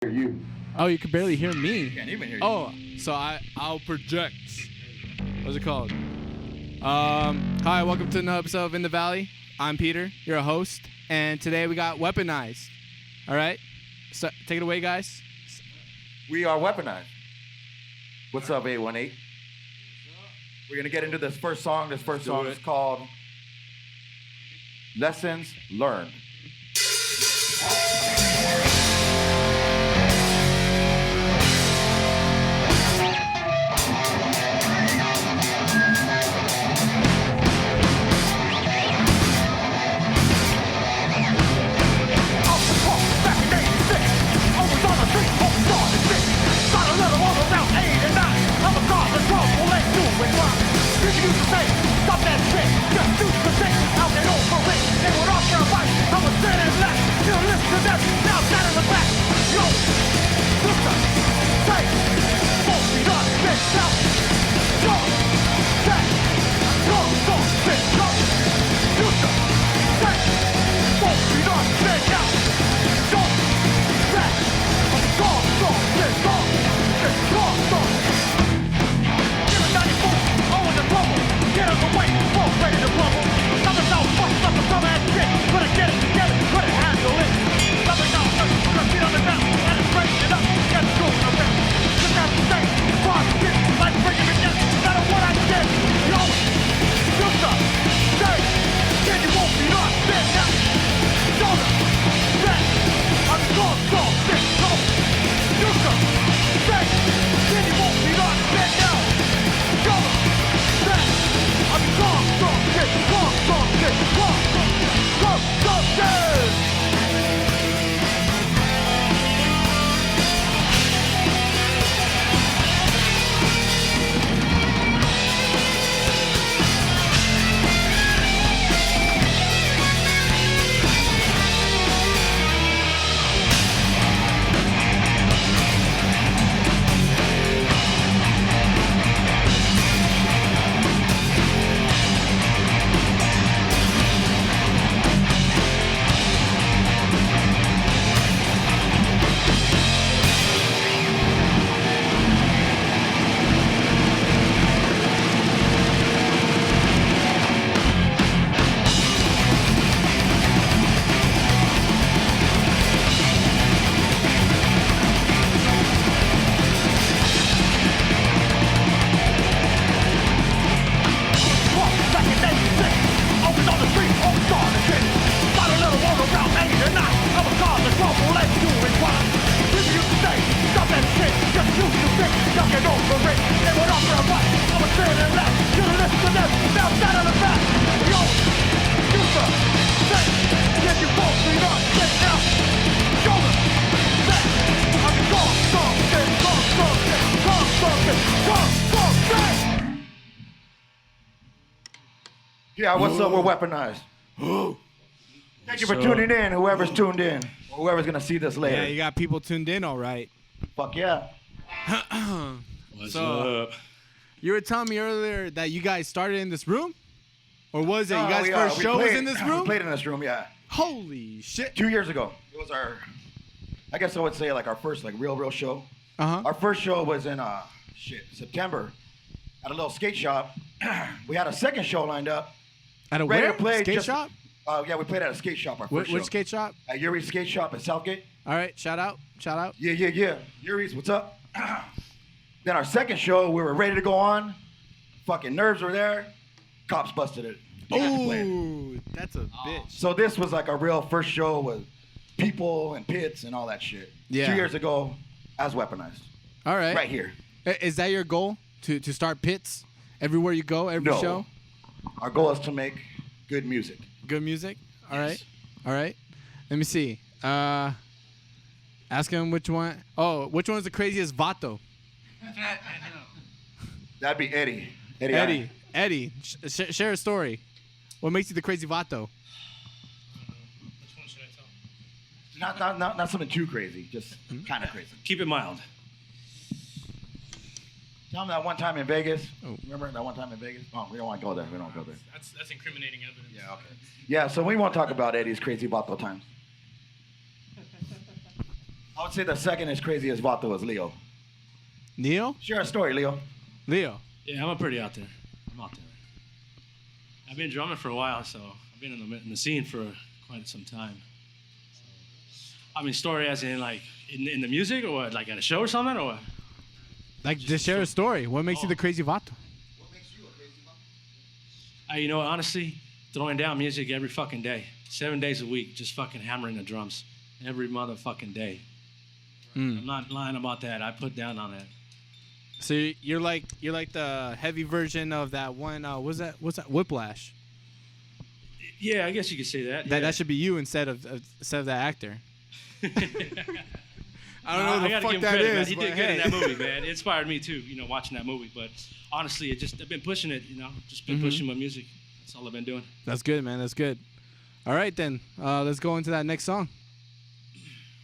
Hear you. Oh, you can barely hear me. Can't even hear you. Oh, so I'll project. What's it called? Hi, welcome to another episode of In the Valley. I'm Peter, your host, and today we got Weaponized. All right, so take it away, guys. We are Weaponized. What's up, 818? We're gonna get into this first song. This first song is called Lessons Learned. Stop that shit, just do the thing. Out and over it, they would offer a fight. I was standing left, still listen to them. Now stand in the back. Yo, sister, say, won't be done, bitch, out. Yo, say, go, bitch, go. Sister, say, won't be done, bitch, out. Yo, say, I'm gone, bitch, go, bitch, go. Give it 94, over the trouble. Get out the way, fall ready to rumble. Nothing out, fucked up, some ass shit. Couldn't get it together, couldn't handle it. Nothing out, put your feet on the ground, and it's breaking it up. Get the groove around. Look out the state, far shit, like bringing it down. No matter what I did, yo, sister, say, then you won't be lost, bitch, now. Shoulder, back, I'm gone, bitch, go. Sister, say, then you won't be lost, bitch, now. Shoulder, back. I'm gone, shit, Yeah, what's up? We're Weaponized. Thank you for tuning in, whoever's tuned in, or whoever's gonna see this later. Yeah, you got people tuned in, all right. Fuck yeah. What's up? You were telling me earlier that you guys started in this room, or was it you guys' first we show was played- in this We room? played in this room, yeah. Holy shit! 2 years ago. It was our, I guess I would say like our first like real show. Uh-huh. Our first show was in September at a little skate shop. We had a second show lined up. At a Ready where? to play Skate just- shop? Yeah, we played at a skate shop. Our first show. Which skate shop? At Yuri's skate shop at Southgate. All right, shout out. Yeah. Yuri's, what's up? Then our second show, we were ready to go on. Fucking nerves were there. Cops busted it. Ooh, that's a bitch. So this was like our real first show with people and pits and all that shit. Yeah. 2 years ago, as Weaponized. All right. Right here. Is that your goal? To start pits everywhere you go, every No. show? Our goal is to make good music. Good music? All right. Yes. All right. Let me see. Ask him which one. Oh, which one is the craziest vato? That'd be Eddie. Eddie, share a story. What makes you the crazy vato? Which one should I tell? Not something too crazy, just kind of crazy. Keep it mild. Tell them that one time in Vegas. Oh. Remember that one time in Vegas? Oh, we don't want to go there. We don't go there. That's incriminating evidence. Yeah, okay. Yeah, so we won't talk about Eddie's crazy vato times. I would say the second as crazy as Vato is Leo. Neil? Share a story, Leo. Leo. Yeah, I'm pretty out there. I'm out there. I've been drumming for a while, so I've been in the scene for quite some time. So, I mean, story as in like in the music or what? Like at a show or something or what? Like, just share a story. What makes you the crazy Vato? What makes you a crazy Vato? You know, honestly, throwing down music every fucking day, 7 days a week, just fucking hammering the drums every motherfucking day. I'm not lying about that. I put down on that. So you're like the heavy version of that one. What's that? Whiplash. Yeah, I guess you could say that. That should be you instead of that actor. I don't know I who the gotta fuck give him that credit, man. is. He but did good hey. in that movie, man. It inspired me too, you know, watching that movie. But honestly, I've been pushing it, you know, just been pushing my music. That's all I've been doing. That's good, man. That's good. All right, then. Let's go into that next song.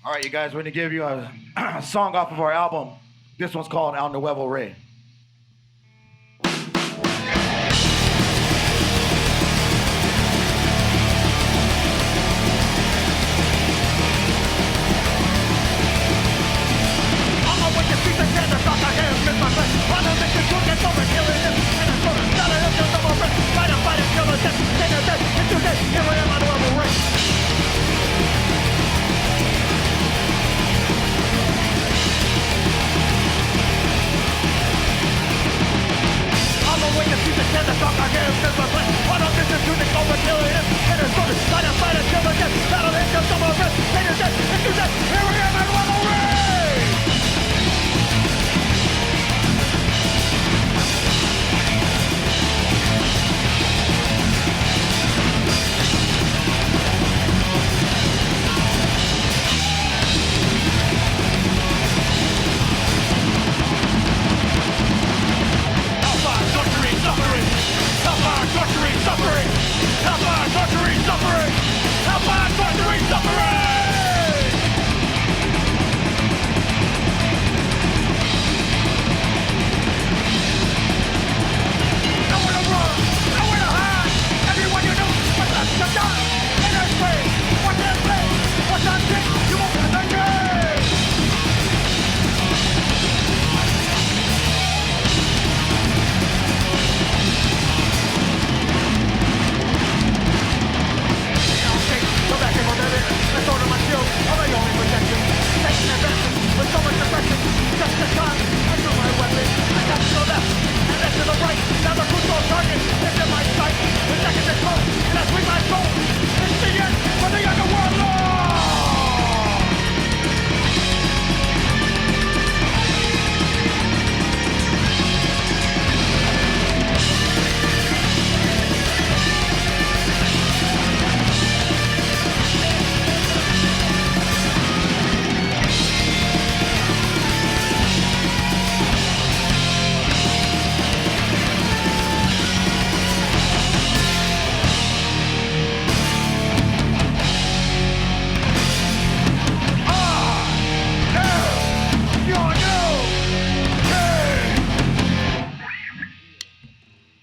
All right, you guys, we're going to give you a song off of our album. This one's called Nuevo.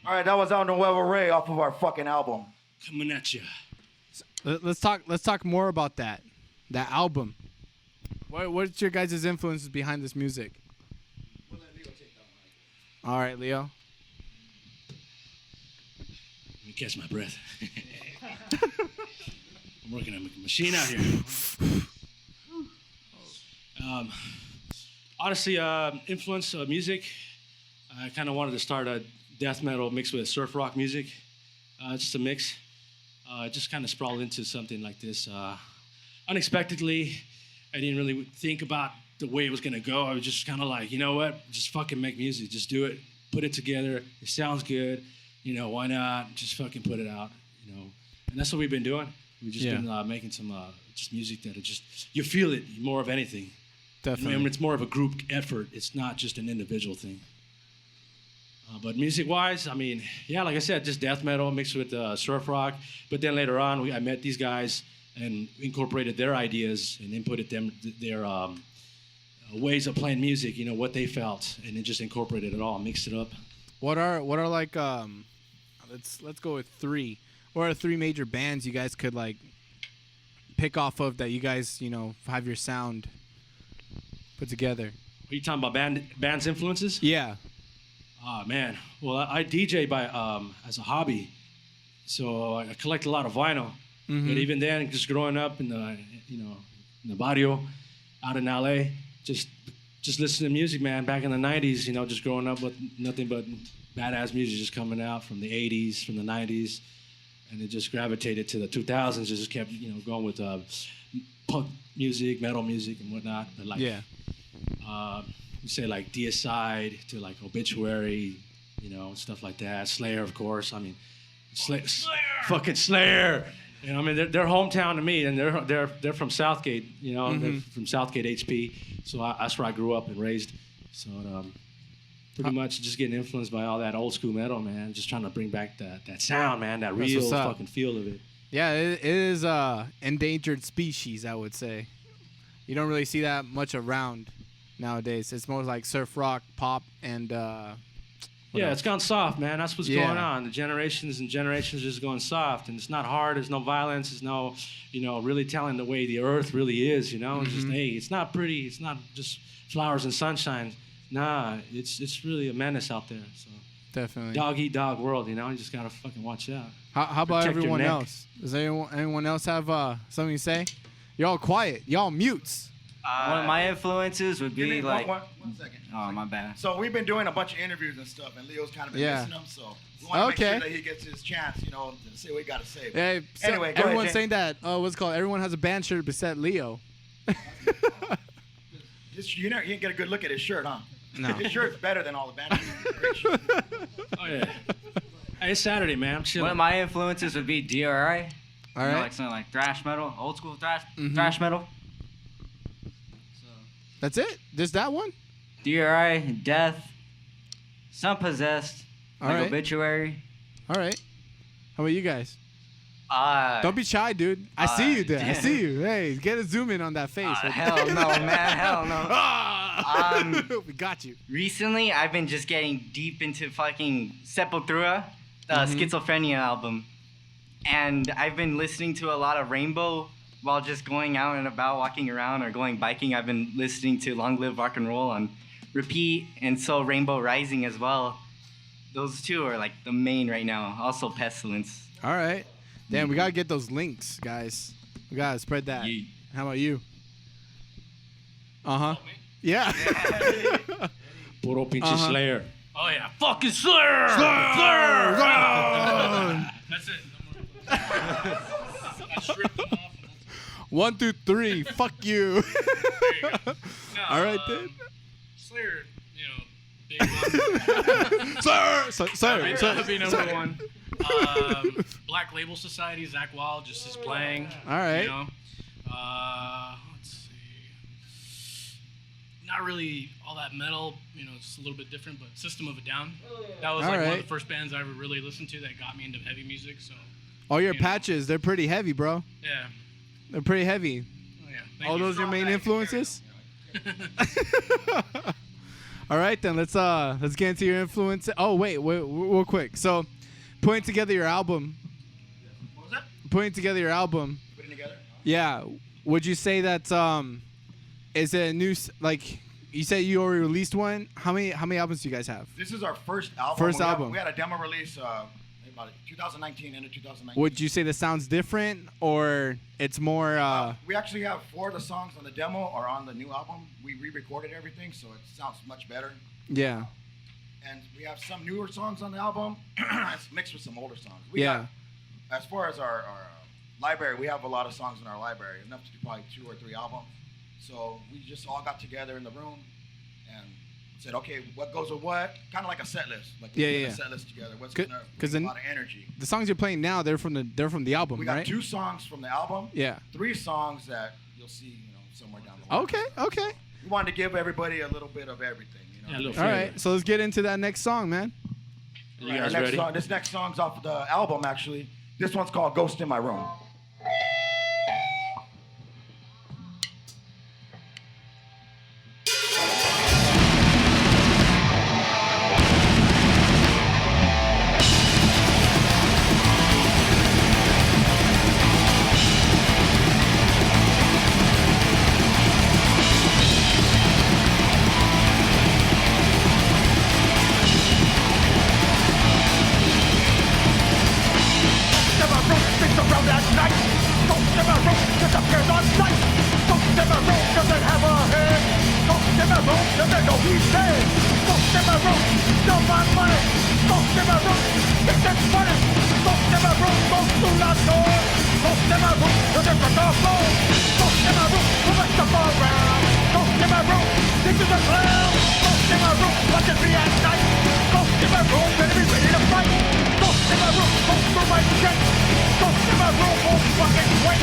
All right, that was Nuevo off of our fucking album. Coming at you. Let's talk more about that album. What's your guys' influences behind this music? We'll let Leo take that All right, Leo. Let me catch my breath. I'm working on a machine out here. Honestly, influence music. I kind of wanted to start a death metal mixed with surf rock music. Just a mix. Just kind of sprawled into something like this. Unexpectedly, I didn't really think about the way it was going to go. I was just kind of like, you know what? Just fucking make music. Just do it. Put it together. It sounds good. You know, why not? Just fucking put it out. You know, and that's what we've been doing. We've just been making some just music that it just, you feel it more of anything. Definitely. I mean, it's more of a group effort. It's not just an individual thing. But music-wise, I mean, yeah, like I said, just death metal mixed with surf rock. But then later on, I met these guys and incorporated their ideas and inputted their ways of playing music. You know what they felt, and then just incorporated it all, mixed it up. What are like let's go with three. What are three major bands you guys could like pick off of that you guys have your sound put together? Are you talking about band's influences? Yeah. Oh man, well I DJ by as a hobby, so I collect a lot of vinyl. But even then, just growing up in the in the barrio, out in LA, just listening to music, man. Back in the '90s, just growing up with nothing but badass music just coming out from the '80s, from the '90s, and it just gravitated to the 2000s. Just kept going with punk music, metal music, and whatnot. But like you say like Deicide to like Obituary, stuff like that. Slayer, of course. I mean, Slayer. Fucking Slayer. I mean, they're hometown to me, and they're from Southgate. They're from Southgate HP. So that's where I grew up and raised. So pretty much just getting influenced by all that old school metal, man. Just trying to bring back that sound, man. That real fucking feel of it. Yeah, it is endangered species, I would say. You don't really see that much around nowadays. It's more like surf rock, pop, and it's gone soft, man. That's what's going on. The generations and generations just going soft, and it's not hard. There's no violence. There's no, really telling the way the earth really is. It's just it's not pretty. It's not just flowers and sunshine. Nah, it's really a menace out there. So definitely dog eat dog world. You just gotta fucking watch out. How about everyone else? Does anyone else have something to say? You're all quiet. Y'all mutes. One of my influences would be like. One second. Oh, my bad. So we've been doing a bunch of interviews and stuff, and Leo's kind of been missing them. So we want to make sure that he gets his chance, to say what he got to say. Yeah, so anyway, everyone's saying that. What's it called? Everyone has a band shirt beside Leo. You didn't get a good look at his shirt, huh? No. His shirt's better than all the band shirts. Great shirt. Oh yeah. Hey, it's Saturday, man. I'm chilling. One of my influences would be DRI. All right. Like something like thrash metal, old school thrash metal. So. That's it? Just that one? DRI, Death, some Possessed, like Obituary. All right. How about you guys? Uh, Don't be shy, dude. I see you there. I see you. Hey, get a zoom in on that face. Hell no, man. Hell no. We got you. Recently, I've been just getting deep into fucking Sepultura, the Schizophrenia album. And I've been listening to a lot of Rainbow while just going out and about, walking around or going biking. I've been listening to Long Live Rock and Roll on repeat, and so Rainbow Rising as well. Those two are like the main right now. Also Pestilence. All right. Damn, we got to get those links, guys. We got to spread that. Yeet. How about you? Uh-huh. Yeah. Puro pinche Slayer. Oh, yeah. Fucking Slayer! Slayer! That's it. No more. I stripped them off. 1, 2, 3. Fuck you. There you go. No, All right, dude. Slayer, big one. Sir. That would be number one. Black Label Society, Zach Wild just is playing. All right. Let's see. Not really all that metal, it's a little bit different, but System of a Down. That was one of the first bands I ever really listened to that got me into heavy music. So. All your patches, they're pretty heavy, bro. Yeah. They're pretty heavy. Oh, yeah. All those your main influences? All right, then let's get into your influence. Oh, wait, real quick. So, putting together your album. What was that? Putting together your album. Putting together? Yeah. Would you say that is it a new like you said you already released one? How many albums do you guys have? This is our first album. First album. We had a demo release about 2019, end of 2019. Would you say the sounds different or it's more we actually have 4 of the songs on the demo are on the new album. We re-recorded everything, so it sounds much better. Yeah. And we have some newer songs on the album. It's mixed with some older songs. As far as our library, we have a lot of songs in our library, enough to do probably 2 or 3 albums. So we just all got together in the room and said, okay, what goes with what? Kind of like a set list. Like a set list together. What's going to bring a lot of energy? The songs you're playing now, they're from the album, we got right? 2 songs from the album. Yeah. 3 songs that you'll see, somewhere down the line. Okay. We wanted to give everybody a little bit of everything, Yeah, a little All right, so let's get into that next song, man. You guys ready? This next song's off of the album, actually. This one's called Ghost in My Room. to la door. Ghost in my room, the different door floor. Ghost in my room, who makes the fall round. Ghost in my room, this is a clown. Ghost in my room, watching me at night. Ghost in my room, better be ready to fight. Ghost in my room, ghost through my check. Ghost in my room, won't fucking wait.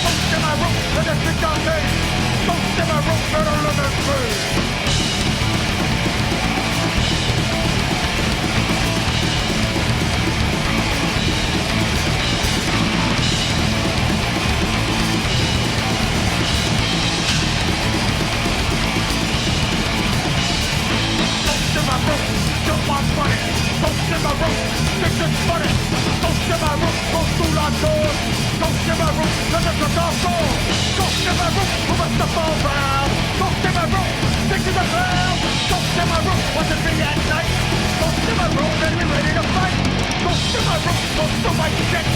Ghost in my room, let us be on me. Ghost in my room, better live in free. Jump on funny, ghost in my room, this is funny. Ghost in my room, go through la door. Ghost in my room, let the door go. Ghost in my room, who must the fall round. Ghost in my room, this is a clown. Ghost in my room, watching me at night. Ghost in my room, and we ready to fight. Ghost in my room, ghost through my check.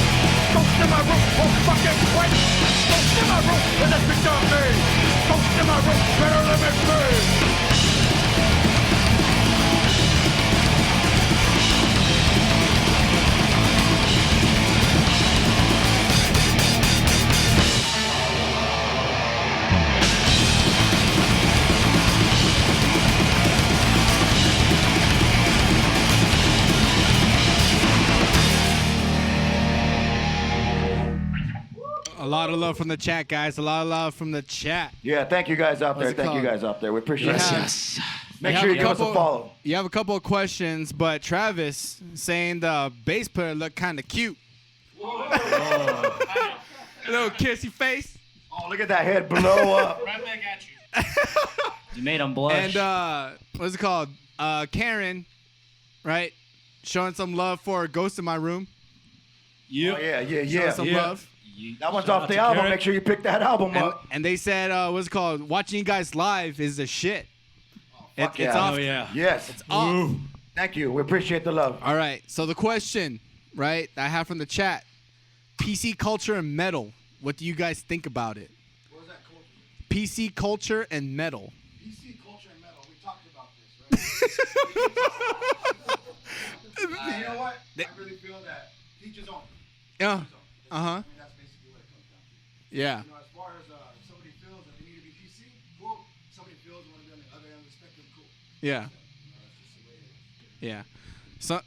Ghost in my room, won't fucking wait. Ghost in my room, let us be on me. Ghost in my room, better live in free. A lot of love from the chat, guys. A lot of love from the chat. Yeah, thank you guys out there. What's it Thank you called? guys out there. We appreciate it. Yes. Make sure you give us a follow. You have a couple of questions, but Travis saying the bass player looked kind of cute. A little kissy face. Oh, look at that head blow up. Right back at you. You made him blush. And what's it called? Karen, right? Showing some love for Ghost in My Room. Yeah. Oh, yeah. Showing some love. That one's off the album. Karen. Make sure you pick that album up. And they said, what's it called? Watching you guys live is the shit. Fuck It's yeah. off. Oh, yeah. Yes. It's off. Thank you. We appreciate the love. All right. So the question, right, I have from the chat: PC culture and metal. What do you guys think about it? What was that culture? PC culture and metal. PC culture and metal. We talked about this, right? You know what? I really feel that each his own. Yeah. That's basically what it comes down to. Yeah. You know, as far as somebody feels that they need to be PC, cool. Somebody feels they want to be on the other end of the spectrum, cool. Yeah. That's just the way it is. Yeah.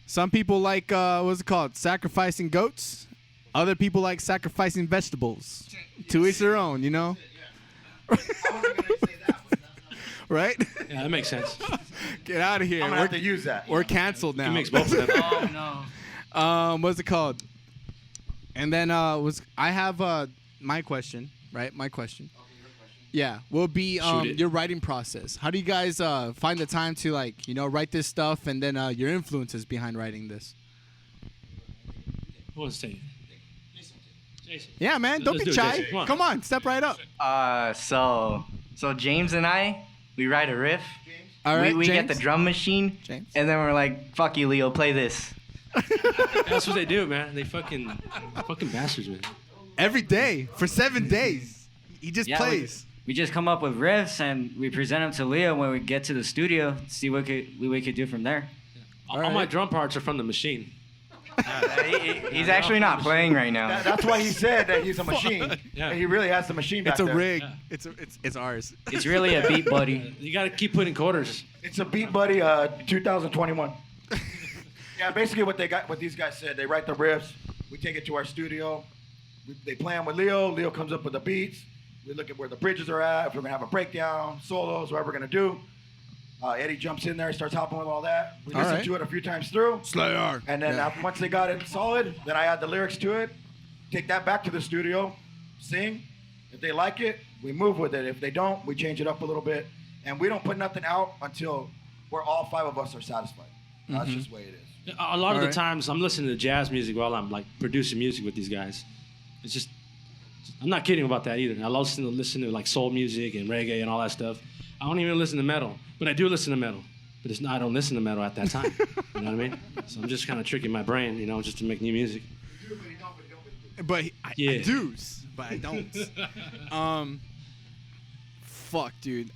Some people like what's it called? Sacrificing goats. Other people like sacrificing vegetables. To each their own, you know? I wasn't going to say that, but that's not Right? Yeah, that makes sense. Get out of here. I'm going to have to use that. We're canceled now. You mix both of them. Oh no. What's it called? And then I have my question, right? My question. Okay, your question. Yeah, will be Shoot it. your writing process. How do you guys find the time to write this stuff, and then your influences behind writing this? Who wants to take it? Jason. Yeah, man, don't Let's be do it, shy. Jason. Come on, step right up. So James and I, we write a riff. All right, we get James? the drum machine, James? and then we're like, "Fuck you, Leo, play this." That's what they do, man. They fucking bastards, man. Every day for 7 days. He just Yeah, plays. We just come up with riffs and we present them to Leo when we get to the studio. See what we could do from there. All my drum parts are from the machine. He's actually not playing right now. That's why he said that he's a machine. Yeah. And he really has the machine back It's a there. rig. Yeah. It's ours. It's really a beat buddy. You got to keep putting quarters. It's a Beat Buddy 2021. Yeah, basically what these guys said, they write the riffs, we take it to our studio, they play them with Leo, Leo comes up with the beats, we look at where the bridges are at, if we're gonna have a breakdown, solos, whatever we're gonna do. Eddie jumps in there, starts helping with all that. We listen right. to it a few times through. Slayer. And then once they got it solid, then I add the lyrics to it, take that back to the studio, sing. If they like it, we move with it. If they don't, we change it up a little bit. And we don't put nothing out until we're all 5 of us are satisfied. That's just the way it is. A lot of All the right. times I'm listening to jazz music while I'm like producing music with these guys. It's just, I'm not kidding about that either. I love listen to like soul music and reggae and all that stuff. I don't even listen to metal, but I do listen to metal. But it's not, I don't listen to metal at that time. You know what I mean? So I'm just kind of tricking my brain, you know, just to make new music. But I Yeah. do, but I don't. fuck, dude.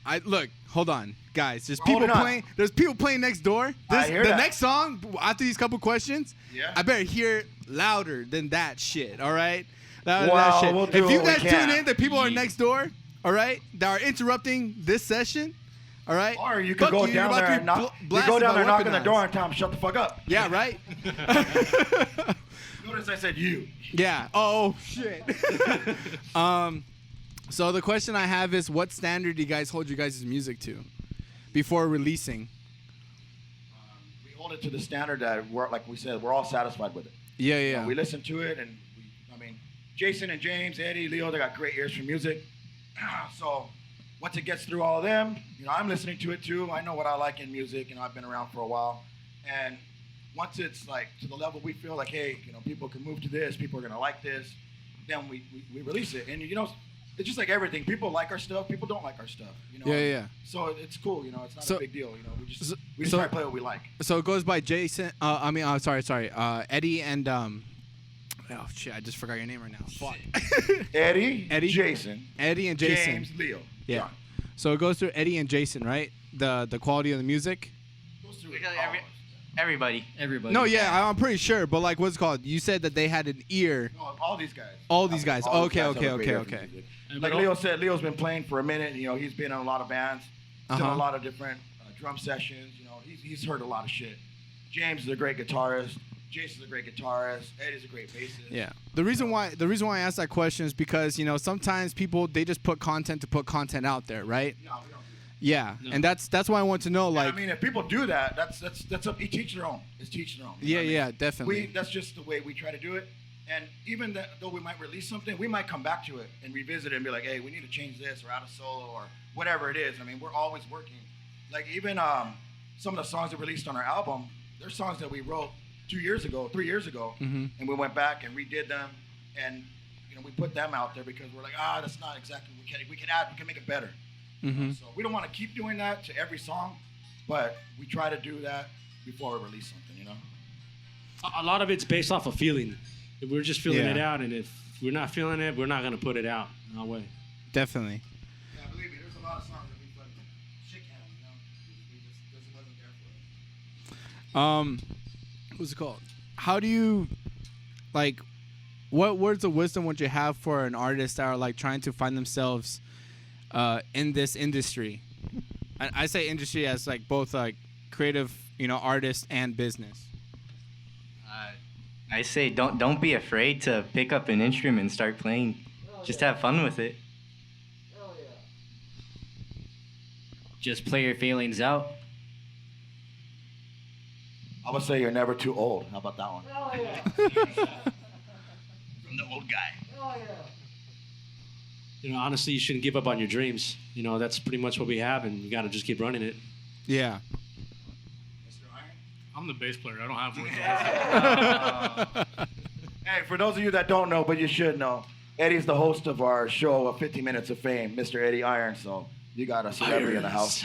Hold on, guys. There's Hold people it on. playing. There's people playing next door. I hear the that. next song after these couple questions. Yeah. I better hear it louder than that shit. All right. Louder Well, than that shit. we'll do If you what we guys can. tune in, the people are next door. All right, that are interrupting this session. All right. Or you Fuck could go you're down about there to and be knock. You blasted go down by there, knock on the Weaponized. door, and tell them shut the fuck up. Yeah. Right. Notice I said you. Yeah. Oh shit. So the question I have is, what standard do you guys hold your guys' music to before releasing? We hold it to the standard that we're, like we said, we're all satisfied with it. Yeah. You Yeah. know, we listen to it, and Jason and James, Eddie, Leo, they got great ears for music. So once it gets through all of them, I'm listening to it too. I know what I like in music. I've been around for a while, and once it's like to the level we feel like, hey, people can move to this, people are gonna like this, then we release it. And it's just like everything. People like our stuff. People don't like our stuff. Yeah. So it's cool. It's not a big deal. We just so- try to play what we like. So it goes by Jason. Sorry. Eddie and oh shit! I just forgot your name right now. Fuck. Eddie, Jason, James, Leo. Yeah. John. So it goes through Eddie and Jason, right? The quality of the music. Goes through Because all of us. everybody. Everybody. No, yeah, I'm pretty sure. But like, what's it called? You said that they had an ear. No, all these guys. All these guys. All these Okay. guys have a great ear for Okay. music. Like Leo said, Leo's been playing for a minute. He's been in a lot of bands. He's done a lot of different drum sessions. He's heard a lot of shit. James is a great guitarist. Jason's a great guitarist. Eddie's a great bassist. Yeah. The reason why I asked that question is because sometimes people, they just put content to put content out there, right? No, we don't do that. Yeah. And that's why I want to know, And like. if people do that, that's up. Each their own. It's teach their own. You know what I mean? Definitely. That's just the way we try to do it. And even though we might release something, we might come back to it and revisit it and be like, hey, we need to change this or add a solo or whatever it is. We're always working. Like even some of the songs that released on our album, they're songs that we wrote 3 years ago, Mhm. and we went back and redid them, and we put them out there because we're like, that's not exactly we can make it better. Mm-hmm. So we don't want to keep doing that to every song, but we try to do that before we release something. A lot of it's based off of feeling. If we're just feeling Yeah. it out, and if we're not feeling it, we're not gonna put it out. No way. Definitely. Yeah, believe me, there's a lot of songs that we put shit cans. We just wasn't there for us. What's it called? How do you, like, what words of wisdom would you have for an artist that are like trying to find themselves in this industry? I say industry as like both like creative, artist and business. I say don't be afraid to pick up an instrument and start playing. Just have fun with it. Just play your feelings out. I would say you're never too old. How about that one? From the old guy. Honestly, you shouldn't give up on your dreams. That's pretty much what we have, and you gotta just keep running it. Yeah. I'm the bass player. I don't have words. Hey, for those of you that don't know, but you should know, Eddie's the host of our show of 50 Minutes of Fame, Mr. Eddie Iron. So you got a celebrity in the house.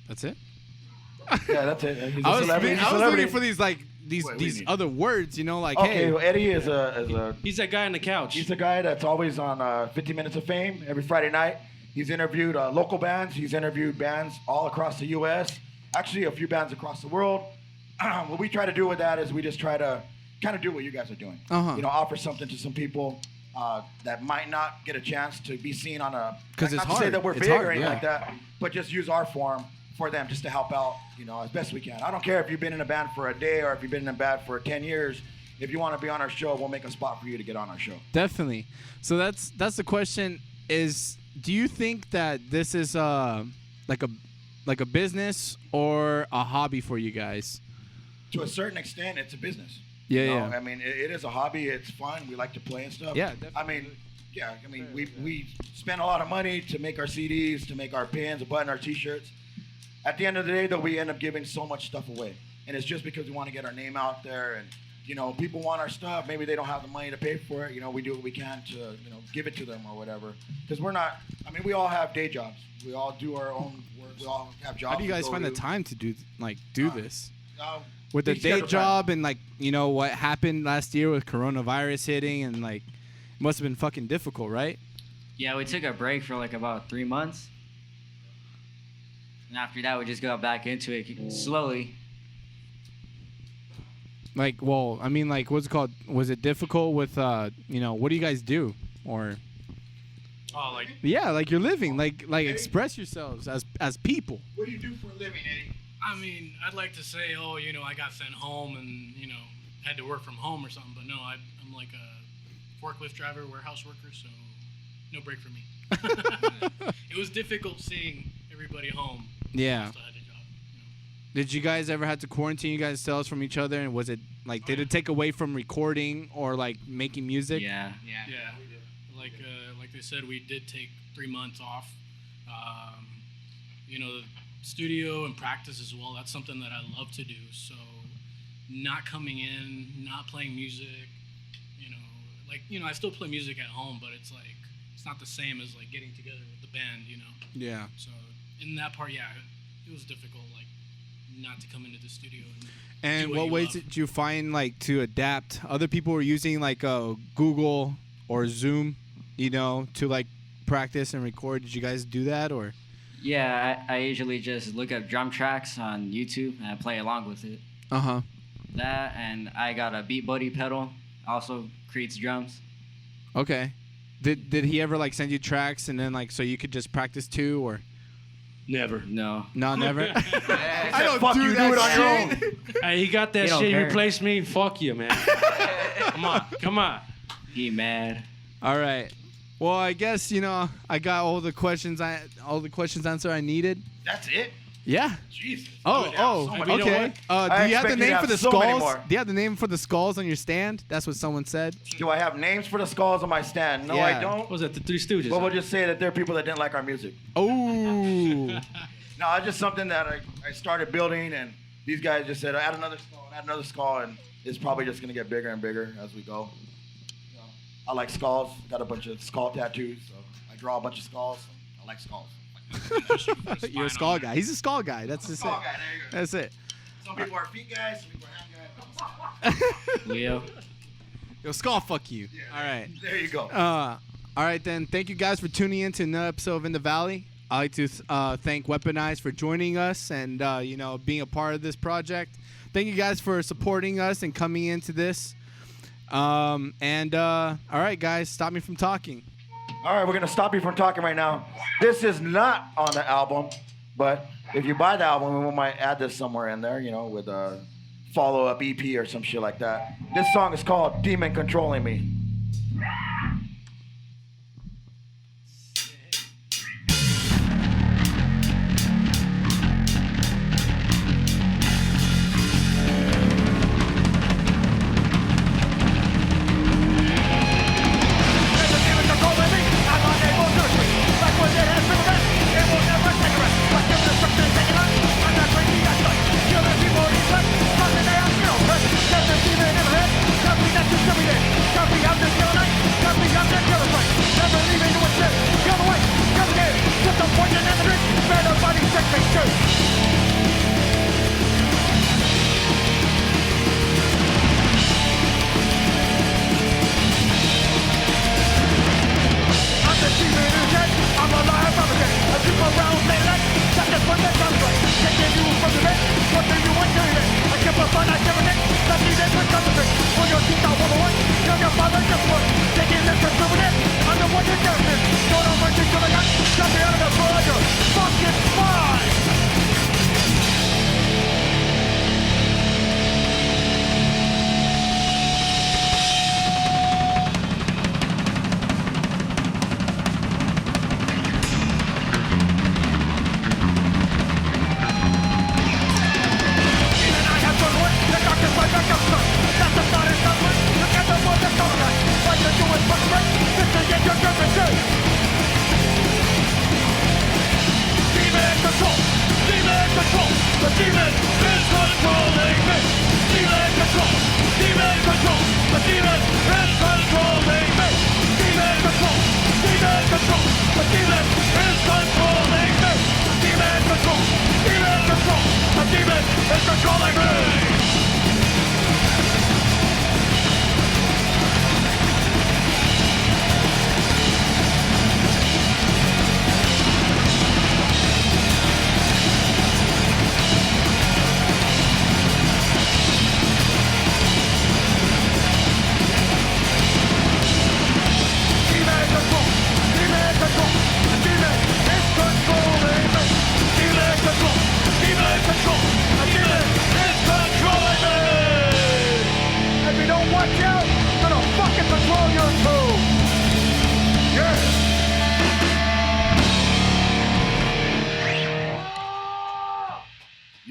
That's it. Yeah, that's it. He's a I was celebrity. He's a celebrity. looking for these like these Wait, we these need- other words, like Okay, hey. well, Eddie is a He's that guy on the couch. he's the guy that's always on 50 Minutes of Fame every Friday night. He's interviewed local bands. He's interviewed bands all across the U.S. Actually, a few bands across the world. What we try to do with that is we just try to kind of do what you guys are doing. Offer something to some people that might not get a chance to be seen on a. 'Cause it's not to say hard. that we're It's big hard, or anything yeah. like that, but just use our forum for them just to help out, as best we can. I don't care if you've been in a band for a day or if you've been in a band for 10 years. If you want to be on our show, we'll make a spot for you to get on our show. Definitely. So that's the question is, do you think that this is like a business or a hobby for you guys? To a certain extent, it's a business. Yeah, You know, yeah. I mean, it is a hobby. It's fun. We like to play and stuff. Yeah, definitely. We spend a lot of money to make our CDs, to make our pins, to button our T-shirts. At the end of the day, though, we end up giving so much stuff away, and it's just because we want to get our name out there, and people want our stuff. Maybe they don't have the money to pay for it. We do what we can to give it to them or whatever. Because we're not. I mean, we all have day jobs. We all do our own work. We all have jobs. How do you to guys go find the to. time to do this? With We the day schedule time. job and what happened last year with coronavirus hitting and it must have been fucking difficult, right? Yeah, we took a break for like about 3 months. And after that, we just got back into it slowly. Like, well, I mean, like, what's it called? Was it difficult with, what do you guys do? Or, Oh, like yeah, like you're living, like express yourselves as people. What do you do for a living, Eddie? I mean, I'd like to say, I got sent home and had to work from home or something, but no, I'm like a forklift driver, warehouse worker, so no break for me. It was difficult seeing everybody home. Yeah. I still had a job. Did you guys ever have to quarantine you guys selves from each other? And was it like, did it take away from recording or like making music? Yeah. Yeah. Like they said, we did take 3 months off. The studio and practice as well. That's something that I love to do. So not coming in, not playing music, I still play music at home, but it's like, it's not the same as like getting together with the band, Yeah. So in that part, yeah, it was difficult, like not to come into the studio. And do what you ways love. did you find like to adapt? Other people were using like Google or Zoom, to like practice and record. Did you guys do that or? Yeah, I usually just look up drum tracks on YouTube and I play along with it. Uh-huh. That, and I got a Beat Buddy pedal, also creates drums. Okay. Did he ever like send you tracks and then like so you could just practice too or? Never. No. No, never. I don't fuck you, do it on your own. Hey, he got that They don't shit. You care. replaced me. Fuck you, man. Come on. He mad. All right. Well, I guess I got all the questions answered I needed. That's it? Yeah. Jesus. Oh, Dude, so much. You know okay. what? Do I you have the expect you to name have for the so many skulls? more. Do you have the name for the skulls on your stand? That's what someone said. Do I have names for the skulls on my stand? No, Yeah. I don't. What was that? The Three Stooges? But we'll just say that there are people that didn't like our music. Oh. No, it's just something that I started building, and these guys just said, add another skull, and it's probably just going to get bigger and bigger as we go. I like skulls. Got a bunch of skull tattoos, so I draw a bunch of skulls. I like skulls. You're a skull guy. He's a skull guy. That's just it. Skull guy, there you go. That's it. Some people are feet guys, some people are hand guys. Leo. Yo, skull, fuck you. All right. There you go. All right, then. Thank you guys for tuning in to another episode of In the Valley. I'd like to thank Weaponized for joining us and, being a part of this project. Thank you guys for supporting us and coming into this. All right, guys, stop me from talking. All right, we're going to stop you from talking right now. This is not on the album, but if you buy the album, we might add this somewhere in there, with a follow-up EP or some shit like that. This song is called Demon Controlling Me.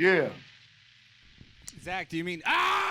Yeah. Zach, do you mean ah?